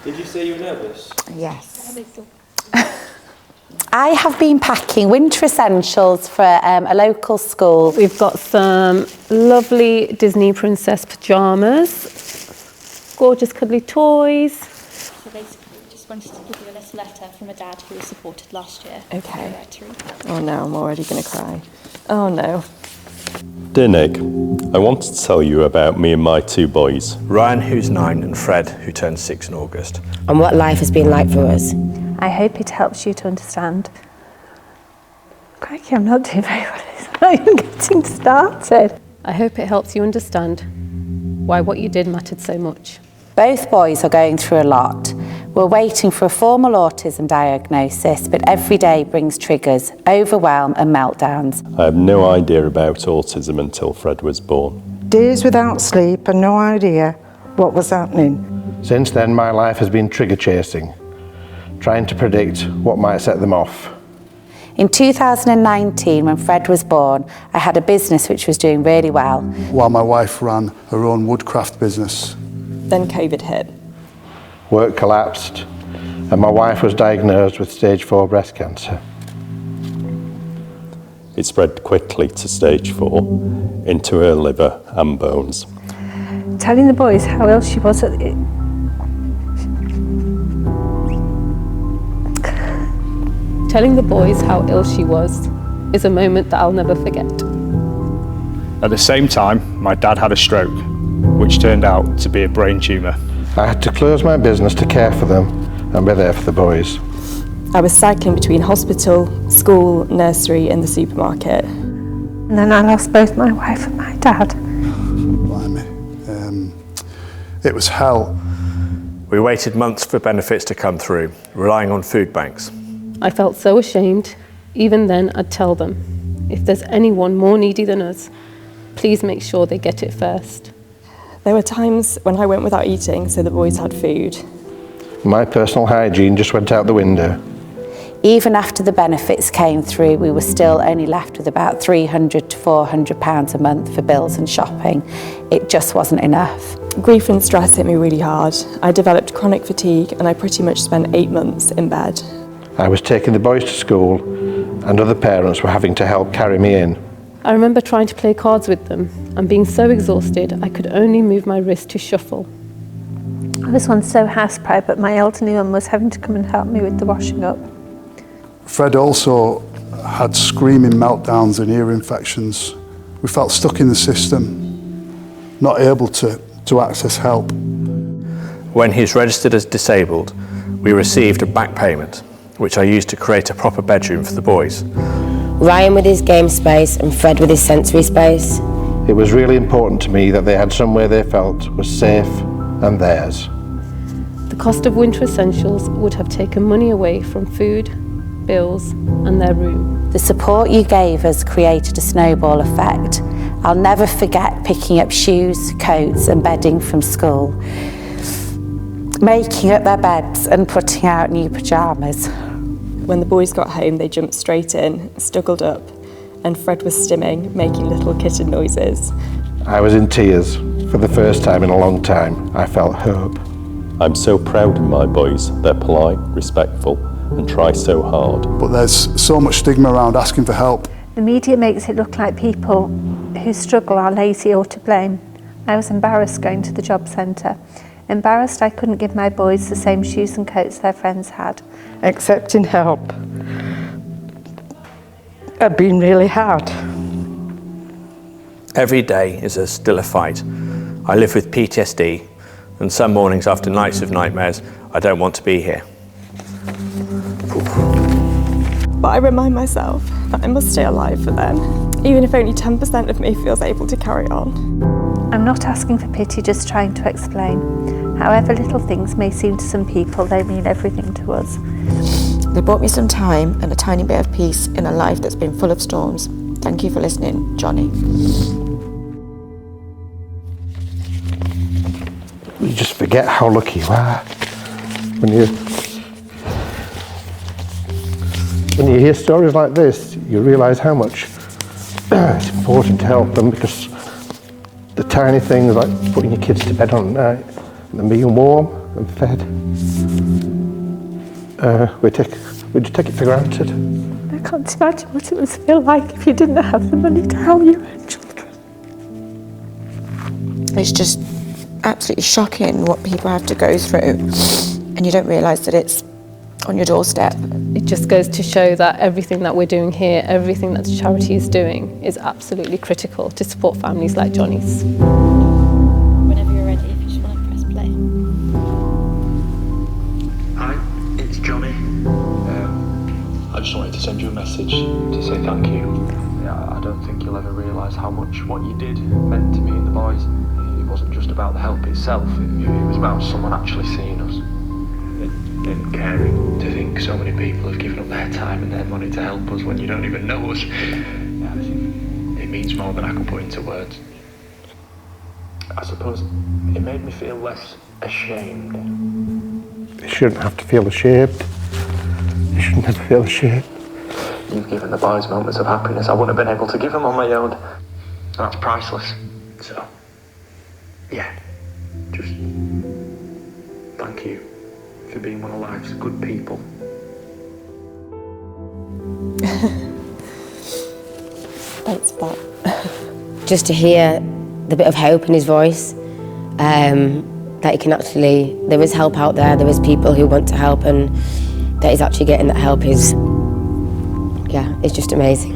Did you say you were nervous? Yes. I have been packing winter essentials for a local school. We've got some lovely Disney princess pyjamas, gorgeous cuddly toys. So basically, just wanted to give you a little letter from a dad who was supported last year. Okay. Oh no, I'm already going to cry. Oh no. Dear Nick, I wanted to tell you about me and my two boys. Ryan, who's 9, and Fred, who turns 6 in August. And what life has been like for us. I hope it helps you to understand. Crikey, I'm not doing very well. It's not even getting started. I hope it helps you understand why what you did mattered so much. Both boys are going through a lot. We're waiting for a formal autism diagnosis, but every day brings triggers, overwhelm and meltdowns. I had no idea about autism until Fred was born. Days without sleep and no idea what was happening. Since then, my life has been trigger chasing, trying to predict what might set them off. In 2019, when Fred was born, I had a business which was doing really well. While my wife ran her own woodcraft business. Then COVID hit. Work collapsed, and my wife was diagnosed with stage 4 breast cancer. It spread quickly to stage 4, into her liver and bones. Telling the boys how ill she was at the... Telling the boys how ill she was is a moment that I'll never forget. At the same time, my dad had a stroke, which turned out to be a brain tumour. I had to close my business to care for them and be there for the boys. I was cycling between hospital, school, nursery and the supermarket. And then I lost both my wife and my dad. Blimey. It was hell. We waited months for benefits to come through, relying on food banks. I felt so ashamed. Even then, I'd tell them, if there's anyone more needy than us, please make sure they get it first. There were times when I went without eating so the boys had food. My personal hygiene just went out the window. Even after the benefits came through, we were still only left with about £300 to £400 a month for bills and shopping. It just wasn't enough. Grief and stress hit me really hard. I developed chronic fatigue and I pretty much spent 8 months in bed. I was taking the boys to school and other parents were having to help carry me in. I remember trying to play cards with them and being so exhausted I could only move my wrist to shuffle. I was once so house-proud, but my elderly mum was having to come and help me with the washing up. Fred also had screaming meltdowns and ear infections. We felt stuck in the system, not able to access help. When he's registered as disabled, we received a back payment, which I used to create a proper bedroom for the boys. Ryan with his game space and Fred with his sensory space. It was really important to me that they had somewhere they felt was safe and theirs. The cost of winter essentials would have taken money away from food, bills and their room. The support you gave us created a snowball effect. I'll never forget picking up shoes, coats and bedding from school, making up their beds and putting out new pyjamas. When the boys got home, they jumped straight in, snuggled up, and Fred was stimming, making little kitten noises. I was in tears. For the first time in a long time, I felt hope. I'm so proud of my boys. They're polite, respectful, and try so hard. But there's so much stigma around asking for help. The media makes it look like people who struggle are lazy or to blame. I was embarrassed going to the job centre. Embarrassed I couldn't give my boys the same shoes and coats their friends had. Accepting help had been really hard. Every day is still a fight. I live with PTSD, and some mornings after nights of nightmares, I don't want to be here. But I remind myself that I must stay alive for them, even if only 10% of me feels able to carry on. I'm not asking for pity, just trying to explain. However little things may seem to some people, they mean everything to us. They brought me some time and a tiny bit of peace in a life that's been full of storms. Thank you for listening, Johnny. You just forget how lucky you are when you hear stories like this. You realise how much it's important to help them, because the tiny things like putting your kids to bed on at night and them being warm, and fed. We just take it for granted. I can't imagine what it must feel like if you didn't have the money to help your own children. It's just absolutely shocking what people have to go through, and you don't realise that it's on your doorstep. It just goes to show that everything that we're doing here, everything that the charity is doing, is absolutely critical to support families like Johnny's. Whenever you're ready, if you just want to press play. Hi, it's Johnny. I just wanted to send you a message to say thank you. I don't think you'll ever realise how much what you did meant to me and the boys. It wasn't just about the help itself, it was about someone actually seeing us and caring. To think so many people have given up their time and their money to help us when you don't even know us. It means more than I can put into words. I suppose it made me feel less ashamed. You shouldn't have to feel ashamed. You shouldn't have to feel ashamed. You've given the boys moments of happiness I wouldn't have been able to give them on my own. That's priceless. So, yeah, just thank you for being one of life's good people. Thanks for that. Just to hear the bit of hope in his voice, that he can actually, there is help out there people who want to help, and that he's actually getting that help is, yeah, it's just amazing.